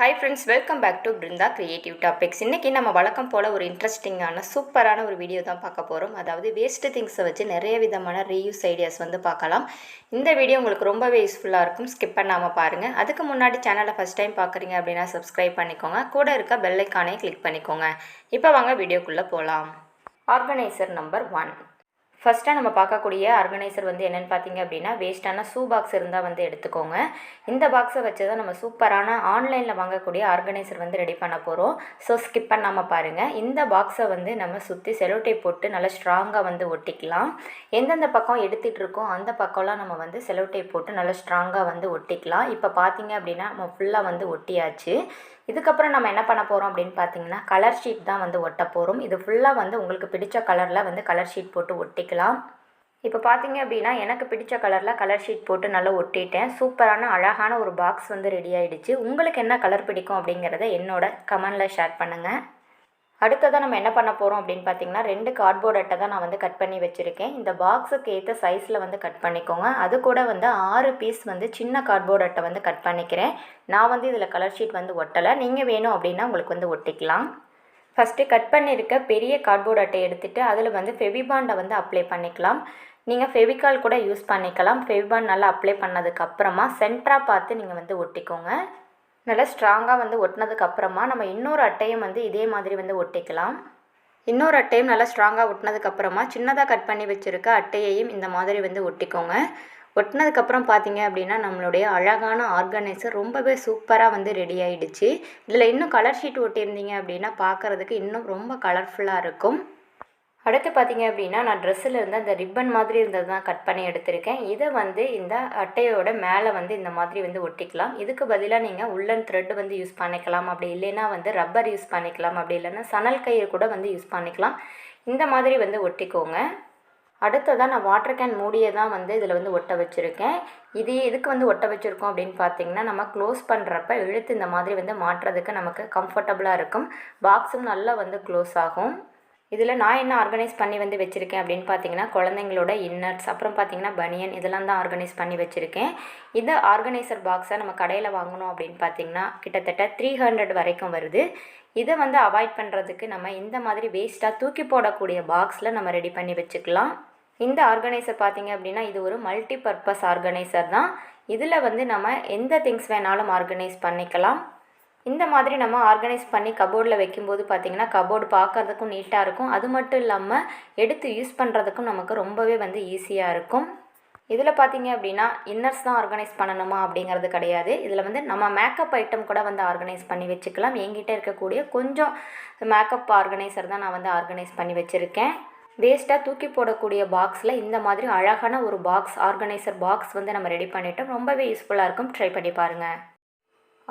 Hi friends, welcome back to Birundha Creative Topics. இன்னைக்கு நம்ம வழக்கம் போல ஒரு இன்ட்ரெஸ்டிங்கான சூப்பரான ஒரு வீடியோ தான் பார்க்க போகிறோம். அதாவது வேஸ்ட் திங்ஸை வச்சு நிறைய விதமான ரீயூஸ் ஐடியாஸ் வந்து பார்க்கலாம். இந்த வீடியோ உங்களுக்கு ரொம்பவே யூஸ்ஃபுல்லாக இருக்கும். ஸ்கிப் பண்ணாமல் பாருங்கள். அதுக்கு முன்னாடி சேனலை ஃபஸ்ட் டைம் பார்க்குறீங்க அப்படின்னா சப்ஸ்கிரைப் பண்ணிக்கோங்க. கூட இருக்க பெல் ஐக்கானே கிளிக் பண்ணிக்கோங்க. இப்போ வாங்க வீடியோக்குள்ளே போகலாம். Organiser number 1. ஃபஸ்ட்டாக நம்ம பார்க்கக்கூடிய ஆர்கனைசர் வந்து என்னென்னு பார்த்தீங்க அப்படின்னா, வேஸ்ட்டான ஷூ பாக்ஸ் இருந்தால் வந்து எடுத்துக்கோங்க. இந்த பாக்ஸை வச்சு தான் நம்ம சூப்பரான ஆன்லைனில் வாங்கக்கூடிய ஆர்கனைசர் வந்து ரெடி பண்ண போகிறோம். ஸோ ஸ்கிப் பண்ணாமல் பாருங்கள். இந்த பாக்ஸை வந்து நம்ம சுற்றி செலோ டேப் போட்டு நல்லா ஸ்ட்ராங்காக வந்து ஒட்டிக்கலாம். எந்தெந்த பக்கம் எடுத்துகிட்டு இருக்கோம் அந்த பக்கம்லாம் நம்ம வந்து செலோ டேப் போட்டு நல்லா ஸ்ட்ராங்காக வந்து ஒட்டிக்கலாம். இப்போ பார்த்தீங்க அப்படின்னா நம்ம ஃபுல்லாக வந்து ஒட்டியாச்சு. இதுக்கப்புறம் நம்ம என்ன பண்ண போகிறோம் அப்படின்னு பார்த்தீங்கன்னா, கலர் ஷீட் தான் வந்து ஒட்ட போகிறோம். இது ஃபுல்லாக வந்து உங்களுக்கு பிடிச்ச கலரில் வந்து கலர் ஷீட் போட்டு ஒட்டிக்கலாம். இப்போ பார்த்தீங்க அப்படின்னா எனக்கு பிடிச்ச கலரில் கலர் ஷீட் போட்டு நல்லா ஒட்டிட்டேன். சூப்பரான அழகான ஒரு பாக்ஸ் வந்து ரெடி ஆகிடுச்சு. உங்களுக்கு என்ன கலர் பிடிக்கும் அப்படிங்கிறத என்னோட கமெண்டில் ஷேர் பண்ணுங்கள். அடுத்ததாக நம்ம என்ன பண்ண போகிறோம் அப்படின்னு பார்த்தீங்கன்னா, 2 கார்ட்போர்ட் அட்டை தான் நான் வந்து கட் பண்ணி வச்சுருக்கேன். இந்த பாக்ஸுக்கு ஏற்ற சைஸில் வந்து கட் பண்ணிக்கோங்க. அது கூட வந்து 6 பீஸ் வந்து சின்ன கார்ட்போர்ட் அட்டை வந்து கட் பண்ணிக்கிறேன். நான் வந்து இதில் கலர் ஷீட் வந்து ஒட்டலை. நீங்கள் வேணும் அப்படின்னா உங்களுக்கு வந்து ஒட்டிக்கலாம். ஃபஸ்ட்டு கட் பண்ணியிருக்க பெரிய கார்ட்போர்ட் அட்டை எடுத்துகிட்டு அதில் வந்து ஃபெவிபாண்டை வந்து அப்ளை பண்ணிக்கலாம். நீங்கள் ஃபெவிகால் கூட யூஸ் பண்ணிக்கலாம். ஃபெவிபாண்ட் நல்லா அப்ளை பண்ணதுக்கப்புறமா சென்டராக பார்த்து நீங்கள் வந்து ஒட்டிக்கோங்க. நல்லா ஸ்ட்ராங்காக வந்து ஒட்டினதுக்கப்புறமா நம்ம இன்னொரு அட்டையும் வந்து இதே மாதிரி வந்து ஒட்டிக்கலாம். இன்னொரு அட்டையும் நல்லா ஸ்ட்ராங்காக ஒட்டினதுக்கப்புறமா சின்னதாக கட் பண்ணி வச்சுருக்க அட்டையையும் இந்த மாதிரி வந்து ஒட்டிக்கோங்க. ஒட்டினதுக்கப்புறம் பார்த்தீங்க அப்படின்னா நம்மளுடைய அழகான ஆர்கனைசர் ரொம்பவே சூப்பராக வந்து ரெடி ஆகிடுச்சு. இதில் இன்னும் கலர் ஷீட் ஒட்டியிருந்தீங்க அப்படின்னா பார்க்குறதுக்கு இன்னும் ரொம்ப கலர்ஃபுல்லாக இருக்கும். அடுத்து பார்த்தீங்க அப்படின்னா நான் ட்ரெஸ்ஸில் இருந்து அந்த ரிப்பன் மாதிரி இருந்தது தான் கட் பண்ணி எடுத்திருக்கேன். இதை வந்து இந்த அட்டையோட மேலே வந்து இந்த மாதிரி வந்து ஒட்டிக்கலாம். இதுக்கு பதிலாக நீங்கள் உள்ளன் த்ரெட் வந்து யூஸ் பண்ணிக்கலாம். அப்படி இல்லைன்னா வந்து ரப்பர் யூஸ் பண்ணிக்கலாம். அப்படி இல்லைன்னா சணல் கயிறு கூட வந்து யூஸ் பண்ணிக்கலாம். இந்த மாதிரி வந்து ஒட்டிக்கோங்க. அடுத்ததாக நான் வாட்டர் கேன் மூடியை தான் வந்து இதில் வந்து ஒட்ட வச்சுருக்கேன். இது எதுக்கு வந்து ஒட்ட வச்சுருக்கோம் அப்படின்னு பார்த்தீங்கன்னா, நம்ம க்ளோஸ் பண்ணுறப்ப இழுத்து இந்த மாதிரி வந்து மாட்டுறதுக்கு நமக்கு கம்ஃபர்டபுளாக இருக்கும். பாக்ஸும் நல்லா வந்து க்ளோஸ் ஆகும். இதில் நான் என்ன ஆர்கனைஸ் பண்ணி வந்து வச்சுருக்கேன் அப்படின்னு பார்த்தீங்கன்னா, குழந்தைங்களோட இன்னர்ஸ், அப்புறம் பார்த்தீங்கன்னா பனியன், இதெல்லாம் தான் ஆர்கனைஸ் பண்ணி வச்சுருக்கேன். இந்த ஆர்கனைசர் பாக்ஸை நம்ம கடையில் வாங்கணும் அப்படின்னு பார்த்தீங்கன்னா கிட்டத்தட்ட 300 வரைக்கும் வருது. இதை வந்து அவாய்ட் பண்ணுறதுக்கு நம்ம இந்த மாதிரி வேஸ்ட்டாக தூக்கி போடக்கூடிய பாக்ஸில் நம்ம ரெடி பண்ணி வச்சுக்கலாம். இந்த ஆர்கனைசர் பார்த்திங்க அப்படின்னா இது ஒரு மல்டி பர்பஸ் ஆர்கனைசர் தான். இதில் வந்து நம்ம எந்த திங்ஸ் வேணாலும் ஆர்கனைஸ் பண்ணிக்கலாம். இந்த மாதிரி நம்ம ஆர்கனைஸ் பண்ணி கபோர்டில் வைக்கும்போது பார்த்திங்கன்னா கபோர்டு பார்க்குறதுக்கும் நீட்டாக இருக்கும். அது மட்டும் இல்லாமல் எடுத்து யூஸ் பண்ணுறதுக்கும் நமக்கு ரொம்பவே வந்து ஈஸியாக இருக்கும். இதில் பார்த்திங்க அப்படின்னா இன்னர்ஸ் தான் ஆர்கனைஸ் பண்ணணுமா அப்படிங்கிறது கிடையாது. இதில் வந்து நம்ம மேக்கப் ஐட்டம் கூட வந்து ஆர்கனைஸ் பண்ணி வச்சுக்கலாம். என்கிட்ட இருக்கக்கூடிய கொஞ்சம் மேக்கப் ஆர்கனைசர் தான் நான் வந்து ஆர்கனைஸ் பண்ணி வச்சுருக்கேன். வேஸ்ட்டாக தூக்கி போடக்கூடிய பாக்ஸில் இந்த மாதிரி அழகான ஒரு ஆர்கனைசர் பாக்ஸ் வந்து நம்ம ரெடி பண்ணிட்டோம். ரொம்பவே யூஸ்ஃபுல்லாக இருக்கும். ட்ரை பண்ணி பாருங்கள்.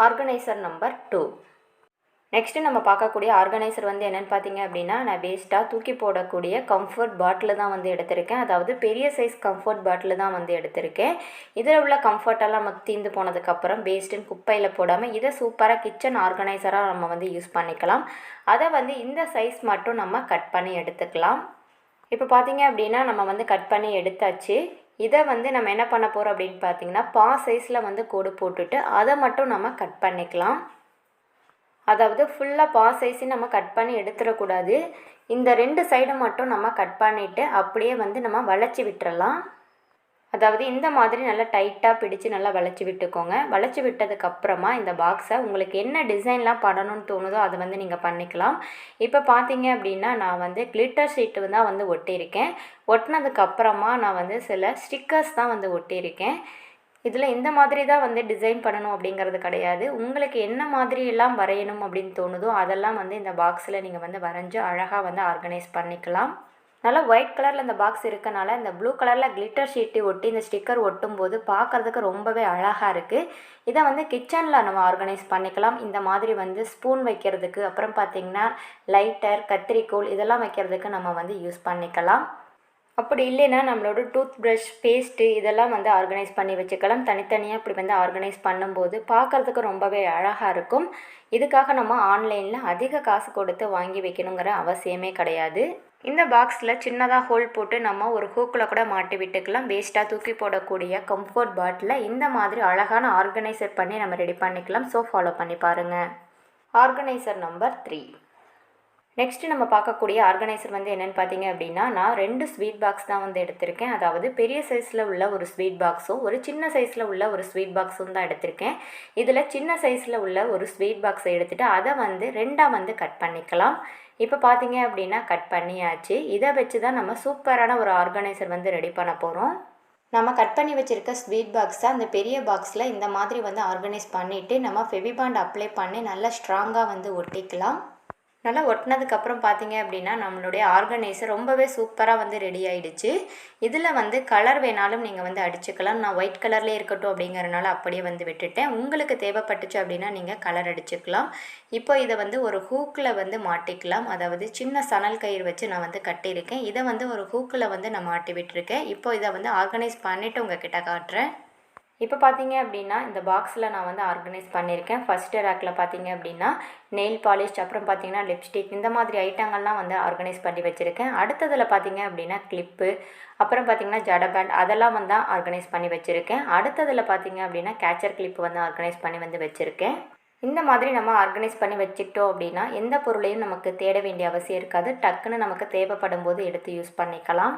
Organiser number 2. நெக்ஸ்ட்டு நம்ம பார்க்கக்கூடிய ஆர்கனைசர் வந்து என்னென்னு பார்த்தீங்க அப்படின்னா, நான் வேஸ்ட்டாக தூக்கி போடக்கூடிய கம்ஃபர்ட் பாட்டில் தான் வந்து எடுத்திருக்கேன். அதாவது பெரிய சைஸ் கம்ஃபர்ட் பாட்டில் தான் வந்து எடுத்திருக்கேன். இதில் உள்ள கம்ஃபர்ட்டெல்லாம் நமக்கு தீர்ந்து போனதுக்கப்புறம் வேஸ்ட்டுன்னு குப்பையில் போடாமல் இதை சூப்பராக கிச்சன் ஆர்கனைசராக நம்ம வந்து யூஸ் பண்ணிக்கலாம். அதை வந்து இந்த சைஸ் மட்டும் நம்ம கட் பண்ணி எடுத்துக்கலாம். இப்போ பார்த்தீங்க அப்படின்னா நம்ம வந்து கட் பண்ணி எடுத்தாச்சு. இதை வந்து நம்ம என்ன பண்ண போகிறோம் அப்படின்னு பார்த்தீங்கன்னா, சைஸில் வந்து கோடு போட்டுட்டு அதை மட்டும் நம்ம கட் பண்ணிக்கலாம். அதாவது ஃபுல்லாக சைஸையும் நம்ம கட் பண்ணி எடுத்துடக்கூடாது. இந்த 2 சைடு மட்டும் நம்ம கட் பண்ணிவிட்டு அப்படியே வந்து நம்ம வளைச்சி விட்டுறலாம். அதாவது இந்த மாதிரி நல்லா டைட்டாக பிடிச்சி நல்லா வளைச்சி விட்டுக்கோங்க. வளைச்சி விட்டதுக்கப்புறமா இந்த பாக்ஸை உங்களுக்கு என்ன டிசைன்லாம் பண்ணணும்னு தோணுதோ அதை வந்து நீங்கள் பண்ணிக்கலாம். இப்போ பார்த்தீங்க அப்படின்னா நான் வந்து கிளிட்டர் ஷீட்டு தான் வந்து ஒட்டியிருக்கேன். ஒட்டினதுக்கப்புறமா நான் வந்து சில ஸ்டிக்கர்ஸ் தான் வந்து ஒட்டியிருக்கேன். இதில் இந்த மாதிரி தான் வந்து டிசைன் பண்ணணும் அப்படிங்கிறது கிடையாது. உங்களுக்கு என்ன மாதிரியெல்லாம் வரையணும் அப்படின்னு தோணுதோ அதெல்லாம் வந்து இந்த பாக்ஸில் நீங்கள் வந்து வரைஞ்சி அழகாக வந்து ஆர்கனைஸ் பண்ணிக்கலாம். நல்லா ஒயிட் கலரில் இந்த பாக்ஸ் இருக்கனால இந்த ப்ளூ கலரில் கிளிட்டர் ஷீட்டு ஒட்டி இந்த ஸ்டிக்கர் ஒட்டும் போது பார்க்குறதுக்கு ரொம்பவே அழகாக இருக்குது. இதை வந்து கிச்சனில் நம்ம ஆர்கனைஸ் பண்ணிக்கலாம். இந்த மாதிரி வந்து ஸ்பூன் வைக்கிறதுக்கு, அப்புறம் பார்த்திங்கன்னா லைட்டர், கத்திரிக்கோல் இதெல்லாம் வைக்கிறதுக்கு நம்ம வந்து யூஸ் பண்ணிக்கலாம். அப்படி இல்லைன்னா நம்மளோட டூத் ப்ரஷ், பேஸ்ட்டு இதெல்லாம் வந்து ஆர்கனைஸ் பண்ணி வச்சுக்கலாம். தனித்தனியாக இப்படி வந்து ஆர்கனைஸ் பண்ணும்போது பார்க்குறதுக்கு ரொம்பவே அழகாக இருக்கும். இதுக்காக நம்ம ஆன்லைனில் அதிக காசு கொடுத்து வாங்கி வைக்கணுங்கிற அவசியமே கிடையாது. இந்த பாக்ஸில் சின்னதாக ஹோல் போட்டு நம்ம ஒரு ஹூக்கில் கூட மாட்டி விட்டுக்கலாம். வேஸ்ட்டாக தூக்கி போடக்கூடிய கம்ஃபர்ட் பாட்டில் இந்த மாதிரி அழகான ஆர்கனைசர் பண்ணி நம்ம ரெடி பண்ணிக்கலாம். ஸோ ஃபாலோ பண்ணி பாருங்கள். Organiser number 3. நெக்ஸ்ட்டு நம்ம பார்க்கக்கூடிய ஆர்கனைசர் வந்து என்னென்னு பார்த்தீங்க அப்படின்னா, நான் 2 ஸ்வீட் பாக்ஸ் தான் வந்து எடுத்திருக்கேன். அதாவது பெரிய சைஸில் உள்ள ஒரு ஸ்வீட் பாக்ஸும் ஒரு சின்ன சைஸில் உள்ள ஒரு ஸ்வீட் பாக்ஸும் தான் எடுத்திருக்கேன். இதில் சின்ன சைஸில் உள்ள ஒரு ஸ்வீட் பாக்ஸை எடுத்துகிட்டு அதை வந்து 2ஆக வந்து கட் பண்ணிக்கலாம். இப்போ பார்த்தீங்க அப்படின்னா கட் பண்ணியாச்சு. இதை வச்சு தான் நம்ம சூப்பரான ஒரு ஆர்கனைசர் வந்து ரெடி பண்ண போகிறோம். நம்ம கட் பண்ணி வச்சுருக்க ஸ்வீட் பாக்ஸை அந்த பெரிய பாக்ஸில் இந்த மாதிரி வந்து ஆர்கனைஸ் பண்ணிவிட்டு நம்ம ஃபெவிபாண்ட் அப்ளை பண்ணி நல்லா ஸ்ட்ராங்காக வந்து ஒட்டிக்கலாம். நல்லா ஒட்டினதுக்கப்புறம் பார்த்தீங்க அப்படின்னா நம்மளுடைய ஆர்கனைசர் ரொம்பவே சூப்பராக வந்து ரெடி ஆகிடுச்சு. இதில் வந்து கலர் வேணாலும் நீங்கள் வந்து அடிச்சுக்கலாம். நான் ஒயிட் கலர்லேயே இருக்கட்டும் அப்படிங்கிறனால அப்படியே வந்து விட்டுட்டேன். உங்களுக்கு தேவைப்பட்டுச்சு அப்படின்னா நீங்கள் கலர் அடிச்சுக்கலாம். இப்போ இதை வந்து ஒரு ஹூக்கில் வந்து மாட்டிக்கலாம். அதாவது சின்ன சணல் கயிறு வச்சு நான் வந்து கட்டியிருக்கேன். இதை வந்து ஒரு ஹூக்கில் வந்து நான் மாட்டி விட்டுருக்கேன். இப்போ இதை வந்து ஆர்கனைஸ் பண்ணிவிட்டு உங்ககிட்ட காட்டுறேன். இப்போ பார்த்தீங்க அப்படின்னா இந்த பாக்ஸில் நான் வந்து ஆர்கனைஸ் பண்ணியிருக்கேன். ஃபஸ்ட்டு ரேக்கில் பார்த்தீங்க அப்படின்னா நெயில் பாலிஷ், அப்புறம் பார்த்தீங்கன்னா லிப்ஸ்டிக், இந்த மாதிரி ஐட்டங்கள்லாம் வந்து ஆர்கனைஸ் பண்ணி வச்சுருக்கேன். அடுத்ததில் பார்த்தீங்க அப்படின்னா கிளிப்பு, அப்புறம் பார்த்தீங்கன்னா ஜட பேண்ட், அதெல்லாம் வந்து ஆர்கனைஸ் பண்ணி வச்சுருக்கேன். அடுத்ததில் பார்த்தீங்க அப்படின்னா கேச்சர் கிளிப்பு வந்து ஆர்கனைஸ் பண்ணி வந்து வச்சுருக்கேன். இந்த மாதிரி நம்ம ஆர்கனைஸ் பண்ணி வச்சுக்கிட்டோம் அப்படின்னா எந்த பொருளையும் நமக்கு தேட வேண்டிய அவசியம் இருக்காது. டக்குன்னு நமக்கு தேவைப்படும் போது எடுத்து யூஸ் பண்ணிக்கலாம்.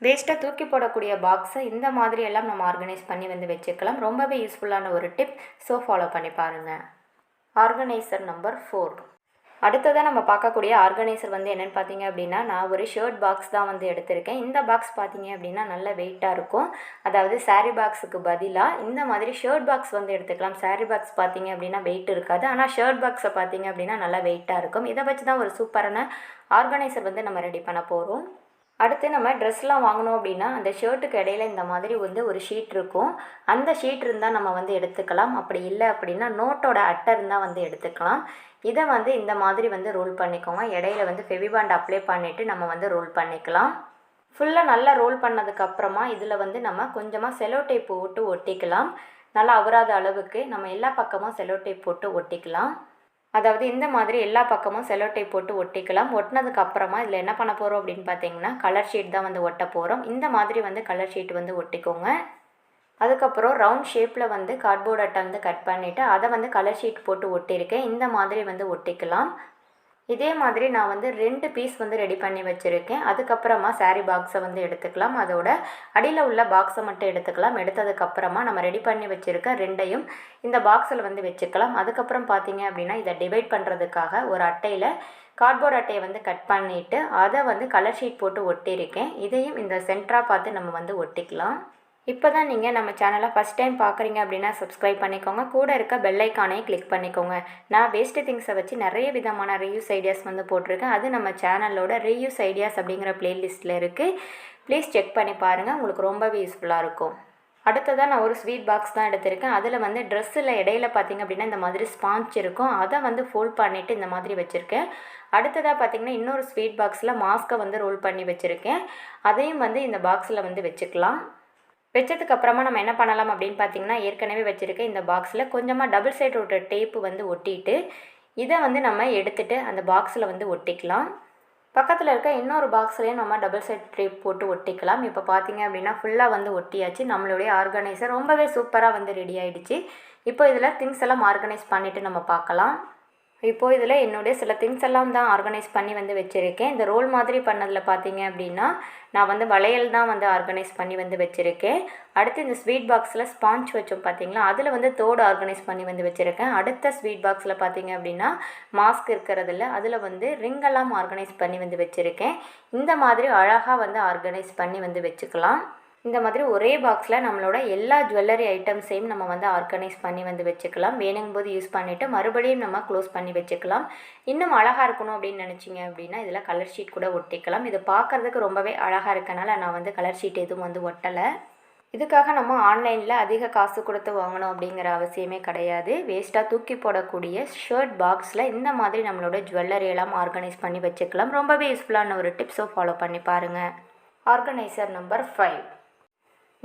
வேஸ்ட்டாக தூக்கி போடக்கூடிய பாக்ஸை இந்த மாதிரி எல்லாம் நம்ம ஆர்கனைஸ் பண்ணி வந்து வச்சுக்கலாம். ரொம்பவே யூஸ்ஃபுல்லான ஒரு டிப். ஸோ ஃபாலோ பண்ணி பாருங்கள். Organiser number 4. அடுத்ததாக நம்ம பார்க்கக்கூடிய ஆர்கனைசர் வந்து என்னென்னு பார்த்தீங்க அப்படின்னா, நான் ஒரு ஷர்ட் பாக்ஸ் தான் வந்து எடுத்திருக்கேன். இந்த பாக்ஸ் பார்த்தீங்க அப்படின்னா நல்ல வெயிட்டாக இருக்கும். அதாவது சாரீ பாக்ஸுக்கு பதிலாக இந்த மாதிரி ஷர்ட் பாக்ஸ் வந்து எடுத்துக்கலாம். சாரீ பாக்ஸ் பார்த்தீங்க அப்படின்னா வெயிட் இருக்காது. ஆனால் ஷர்ட் பாக்ஸை பார்த்தீங்க அப்படின்னா நல்லா வெயிட்டாக இருக்கும். இதை வச்சு தான் ஒரு சூப்பரான ஆர்கனைசர் வந்து நம்ம ரெடி பண்ண போகிறோம். அடுத்து நம்ம ட்ரெஸ்லாம் வாங்கினோம் அப்படின்னா அந்த ஷர்ட்டுக்கு இடையில இந்த மாதிரி வந்து ஒரு ஷீட் இருக்கும். அந்த ஷீட் இருந்தால் நம்ம வந்து எடுத்துக்கலாம். அப்படி இல்லை அப்படின்னா நோட்டோட அட்டை இருந்தால் வந்து எடுத்துக்கலாம். இதை வந்து இந்த மாதிரி வந்து ரோல் பண்ணிக்கோங்க. இடையில வந்து ஃபெவிபாண்ட் அப்ளை பண்ணிவிட்டு நம்ம வந்து ரோல் பண்ணிக்கலாம். ஃபுல்லாக நல்லா ரோல் பண்ணதுக்கப்புறமா இதில் வந்து நம்ம கொஞ்சமாக செலோ டேப் போட்டு ஒட்டிக்கலாம். நல்லா அவராத அளவுக்கு நம்ம எல்லா பக்கமும் செலோ டேப் போட்டு ஒட்டிக்கலாம். அதாவது இந்த மாதிரி எல்லா பக்கமும் செலோ டேப் போட்டு ஒட்டிக்கலாம். ஒட்டினதுக்கு அப்புறமா இதில் என்ன பண்ண போகிறோம் அப்படின்னு பார்த்தீங்கன்னா கலர் ஷீட் தான் வந்து ஒட்ட போகிறோம். இந்த மாதிரி வந்து கலர் ஷீட் வந்து ஒட்டிக்கோங்க. அதுக்கப்புறம் ரவுண்ட் ஷேப்பில் வந்து கார்ட்போர்ட் அட்டை வந்து கட் பண்ணிவிட்டு அதை வந்து கலர் ஷீட் போட்டு ஒட்டியிருக்கேன். இந்த மாதிரி வந்து ஒட்டிக்கலாம். இதே மாதிரி நான் வந்து 2 பீஸ் வந்து ரெடி பண்ணி வச்சுருக்கேன். அதுக்கப்புறமா சாரீ பாக்ஸை வந்து எடுத்துக்கலாம். அதோட அடியில் உள்ள பாக்ஸை மட்டும் எடுத்துக்கலாம். எடுத்ததுக்கப்புறமா நம்ம ரெடி பண்ணி வச்சுருக்க 2ஐயும் இந்த பாக்ஸில் வந்து வச்சுக்கலாம். அதுக்கப்புறம் பார்த்தீங்க அப்படின்னா இதை டிவைட் பண்ணுறதுக்காக ஒரு அட்டையில் கார்ட்போர்ட் அட்டையை வந்து கட் பண்ணிவிட்டு அதை வந்து கலர் ஷீட் போட்டு ஒட்டியிருக்கேன். இதையும் இந்த சென்டராக பார்த்து நம்ம வந்து ஒட்டிக்கலாம். இப்போ தான் நீங்கள் நம்ம சேனலை ஃபஸ்ட் டைம் பார்க்குறீங்க அப்படின்னா சப்ஸ்கிரைப் பண்ணிக்கோங்க. கூட இருக்க பெல் ஐக்கானையும் கிளிக் பண்ணிக்கோங்க. நான் வேஸ்ட்டு திங்ஸை வச்சு நிறைய விதமான ரீயூஸ் ஐடியாஸ் வந்து போட்டிருக்கேன். அது நம்ம சேனலோட ரீயூஸ் ஐடியாஸ் அப்படிங்கிற பிளேலிஸ்ட்டில் இருக்குது. ப்ளீஸ் செக் பண்ணி பாருங்கள். உங்களுக்கு ரொம்பவே யூஸ்ஃபுல்லாக இருக்கும். அடுத்ததாக நான் ஒரு ஸ்வீட் பாக்ஸ் தான் எடுத்திருக்கேன். அதில் வந்து ட்ரெஸ்ஸில் இடையில பார்த்திங்க அப்படின்னா இந்த மாதிரி ஸ்பாஞ்ச் இருக்கும். அதை வந்து ஃபோல்ட் பண்ணிவிட்டு இந்த மாதிரி வச்சுருக்கேன். அடுத்ததாக பார்த்திங்கன்னா இன்னொரு ஸ்வீட் பாக்ஸில் மாஸ்க்கை வந்து ரோல் பண்ணி வச்சுருக்கேன். அதையும் வந்து இந்த பாக்ஸில் வந்து வச்சுக்கலாம். வச்சதுக்கப்புறமா நம்ம என்ன பண்ணலாம் அப்படின்னு பார்த்தீங்கன்னா ஏற்கனவே வச்சுருக்க இந்த பாக்ஸில் கொஞ்சமாக டபுள் சைடோட டேப்பு வந்து ஒட்டிட்டு இதை வந்து நம்ம எடுத்துகிட்டு அந்த பாக்ஸில் வந்து ஒட்டிக்கலாம். பக்கத்தில் இருக்க இன்னொரு பாக்ஸ்லேயும் நம்ம டபுள் சைட் டேப் போட்டு ஒட்டிக்கலாம். இப்போ பார்த்தீங்க அப்படின்னா ஃபுல்லாக வந்து ஒட்டியாச்சு. நம்மளுடைய ஆர்கனைசர் ரொம்பவே சூப்பராக வந்து ரெடி ஆகிடுச்சு. இப்போ இதில் திங்ஸ் எல்லாம் ஆர்கனைஸ் பண்ணிவிட்டு நம்ம பார்க்கலாம். இப்போது இதில் என்னுடைய சில திங்ஸ் எல்லாம் தான் ஆர்கனைஸ் பண்ணி வந்து வச்சுருக்கேன். இந்த ரோல் மாதிரி பண்ணதில் பார்த்தீங்க அப்படின்னா நான் வந்து வளையல் தான் வந்து ஆர்கனைஸ் பண்ணி வந்து வச்சுருக்கேன். அடுத்து இந்த ஸ்வீட் பாக்ஸில் ஸ்பாஞ்ச் வச்சோம் பார்த்தீங்களா, அதில் வந்து தோடு ஆர்கனைஸ் பண்ணி வந்து வச்சுருக்கேன். அடுத்த ஸ்வீட் பாக்ஸில் பார்த்தீங்க அப்படின்னா மாஸ்க் இருக்கிறதில்ல, அதில் வந்து ரிங்கெல்லாம் ஆர்கனைஸ் பண்ணி வந்து வச்சுருக்கேன். இந்த மாதிரி அழகாக வந்து ஆர்கனைஸ் பண்ணி வந்து வச்சுக்கலாம். இந்த மாதிரி ஒரே பாக்ஸில் நம்மளோட எல்லா ஜுவல்லரி ஐட்டம்ஸையும் நம்ம வந்து ஆர்கனைஸ் பண்ணி வந்து வச்சுக்கலாம். வேணுங்கும் போது யூஸ் பண்ணிவிட்டு மறுபடியும் நம்ம க்ளோஸ் பண்ணி வச்சுக்கலாம். இன்னும் அழகாக இருக்கணும் அப்படின்னு நினச்சிங்க அப்படின்னா இதில் கலர் ஷீட் கூட ஒட்டிக்கலாம். இது பார்க்குறதுக்கு ரொம்பவே அழகாக இருக்கனால நான் வந்து கலர் ஷீட் எதுவும் வந்து ஒட்டலை. இதுக்காக நம்ம ஆன்லைனில் அதிக காசு கொடுத்து வாங்கணும் அப்படிங்கிற அவசியமே கிடையாது. வேஸ்ட்டாக தூக்கி போடக்கூடிய ஷர்ட் பாக்ஸில் இந்த மாதிரி நம்மளோட ஜுவல்லரி எல்லாம் ஆர்கனைஸ் பண்ணி வச்சுக்கலாம். ரொம்பவே யூஸ்ஃபுல்லான ஒரு டிப்ஸோ ஃபாலோ பண்ணி பாருங்கள். Organiser number 5.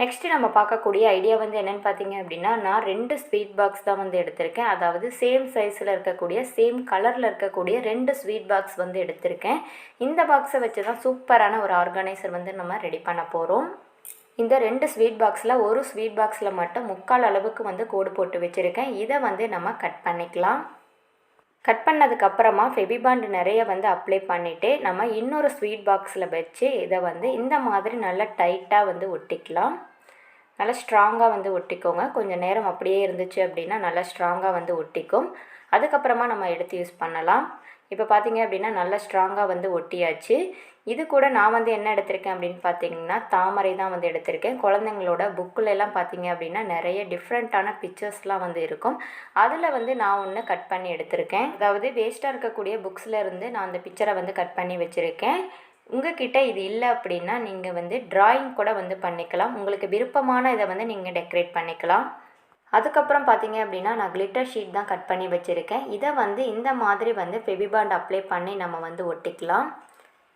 நெக்ஸ்ட்டு நம்ம பார்க்கக்கூடிய ஐடியா வந்து என்னென்னு பார்த்தீங்க அப்படின்னா, நான் 2 ஸ்வீட் பாக்ஸ் தான் வந்து எடுத்திருக்கேன். அதாவது சேம் சைஸில் இருக்கக்கூடிய, சேம் கலரில் இருக்கக்கூடிய 2 ஸ்வீட் பாக்ஸ் வந்து எடுத்திருக்கேன். இந்த பாக்ஸை வச்சு தான் சூப்பரான ஒரு ஆர்கனைசர் வந்து நம்ம ரெடி பண்ண போகிறோம். இந்த 2 ஸ்வீட் பாக்ஸில் ஒரு ஸ்வீட் பாக்ஸில் மட்டும் 3/4 அளவுக்கு வந்து கோடு போட்டு வச்சுருக்கேன். இதை வந்து நம்ம கட் பண்ணிக்கலாம். கட் பண்ணதுக்கப்புறமா ஃபெவிபாண்ட் நிறைய வந்து அப்ளை பண்ணிவிட்டு நம்ம இன்னொரு ஸ்வீட் பாக்ஸில் வச்சு இதை வந்து இந்த மாதிரி நல்லா டைட்டாக வந்து ஒட்டிக்கலாம். நல்லா ஸ்ட்ராங்காக வந்து ஒட்டிக்கோங்க. கொஞ்சம் நேரம் அப்படியே இருந்துச்சு அப்படின்னா நல்லா ஸ்ட்ராங்காக வந்து ஒட்டிக்கும். அதுக்கப்புறமா நம்ம எடுத்து யூஸ் பண்ணலாம். இப்போ பார்த்தீங்க அப்படின்னா நல்லா ஸ்ட்ராங்காக வந்து ஒட்டியாச்சு. இது கூட நான் வந்து என்ன எடுத்திருக்கேன் அப்படின்னு பார்த்தீங்கன்னா, தாமரை தான் வந்து எடுத்திருக்கேன். குழந்தைங்களோட புக்கில் எல்லாம் பார்த்தீங்க அப்படின்னா நிறைய டிஃப்ரெண்ட்டான பிக்சர்ஸ்லாம் வந்து இருக்கும். அதில் வந்து நான் ஒன்று கட் பண்ணி எடுத்திருக்கேன். அதாவது வேஸ்ட்டாக இருக்கக்கூடிய புக்ஸில் இருந்து நான் அந்த பிக்சரை வந்து கட் பண்ணி வச்சுருக்கேன். உங்ககிட்ட இது இல்லை அப்படின்னா நீங்கள் வந்து ட்ராயிங் கூட வந்து பண்ணிக்கலாம். உங்களுக்கு விருப்பமான இதை வந்து நீங்கள் டெக்கரேட் பண்ணிக்கலாம். அதுக்கப்புறம் பார்த்தீங்க அப்படின்னா நான் கிளிட்டர் ஷீட் தான் கட் பண்ணி வச்சுருக்கேன். இதை வந்து இந்த மாதிரி வந்து ஃபெவிபாண்ட் அப்ளை பண்ணி நம்ம வந்து ஒட்டிக்கலாம்.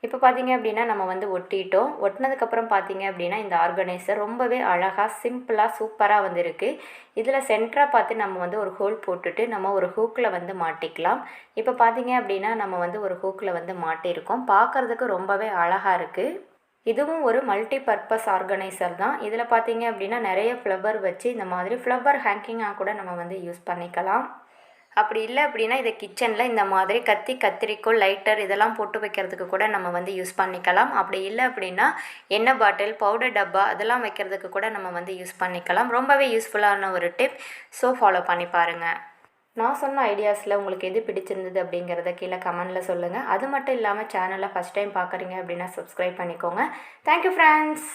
இப்போ பார்த்தீங்க அப்படின்னா நம்ம வந்து ஒட்டிட்டோம். ஒட்டினதுக்கப்புறம் பார்த்தீங்க அப்படின்னா இந்த ஆர்கனைசர் ரொம்பவே அழகாக சிம்பிளாக சூப்பராக வந்து இருக்குது. இதில் சென்டராக பார்த்து நம்ம வந்து ஒரு ஹோல் போட்டுட்டு நம்ம ஒரு ஹூக்கில் வந்து மாட்டிக்கலாம். இப்போ பார்த்தீங்க அப்படின்னா நம்ம வந்து ஒரு ஹூக்கில் வந்து மாட்டியிருக்கோம். பார்க்குறதுக்கு ரொம்பவே அழகாக இருக்குது. இதுவும் ஒரு மல்டி பர்பஸ் ஆர்கனைசர் தான். இதில் பார்த்தீங்க அப்படின்னா நிறைய ஃப்ளவர் வச்சு இந்த மாதிரி ஃப்ளவர் ஹேங்கிங்காக கூட நம்ம வந்து யூஸ் பண்ணிக்கலாம். அப்படி இல்லை அப்படின்னா இதை கிச்சனில் இந்த மாதிரி கத்திரிக்கோல், லைட்டர் இதெல்லாம் போட்டு வைக்கிறதுக்கு கூட நம்ம வந்து யூஸ் பண்ணிக்கலாம். அப்படி இல்லை அப்படின்னா எண்ணெய் பாட்டில், பவுடர் டப்பா அதெல்லாம் வைக்கிறதுக்கு கூட நம்ம வந்து யூஸ் பண்ணிக்கலாம். ரொம்பவே யூஸ்ஃபுல்லான ஒரு டிப். ஸோ ஃபாலோ பண்ணி பாருங்கள். நான் சொன்ன ஐடியாஸில் உங்களுக்கு எது பிடிச்சிருந்தது அப்படிங்கிறத கீழே கமெண்டில் சொல்லுங்கள். அது மட்டும் இல்லாமல் சேனலை ஃபஸ்ட் டைம் பார்க்குறீங்க அப்படின்னா சப்ஸ்கிரைப் பண்ணிக்கோங்க. Thank you friends.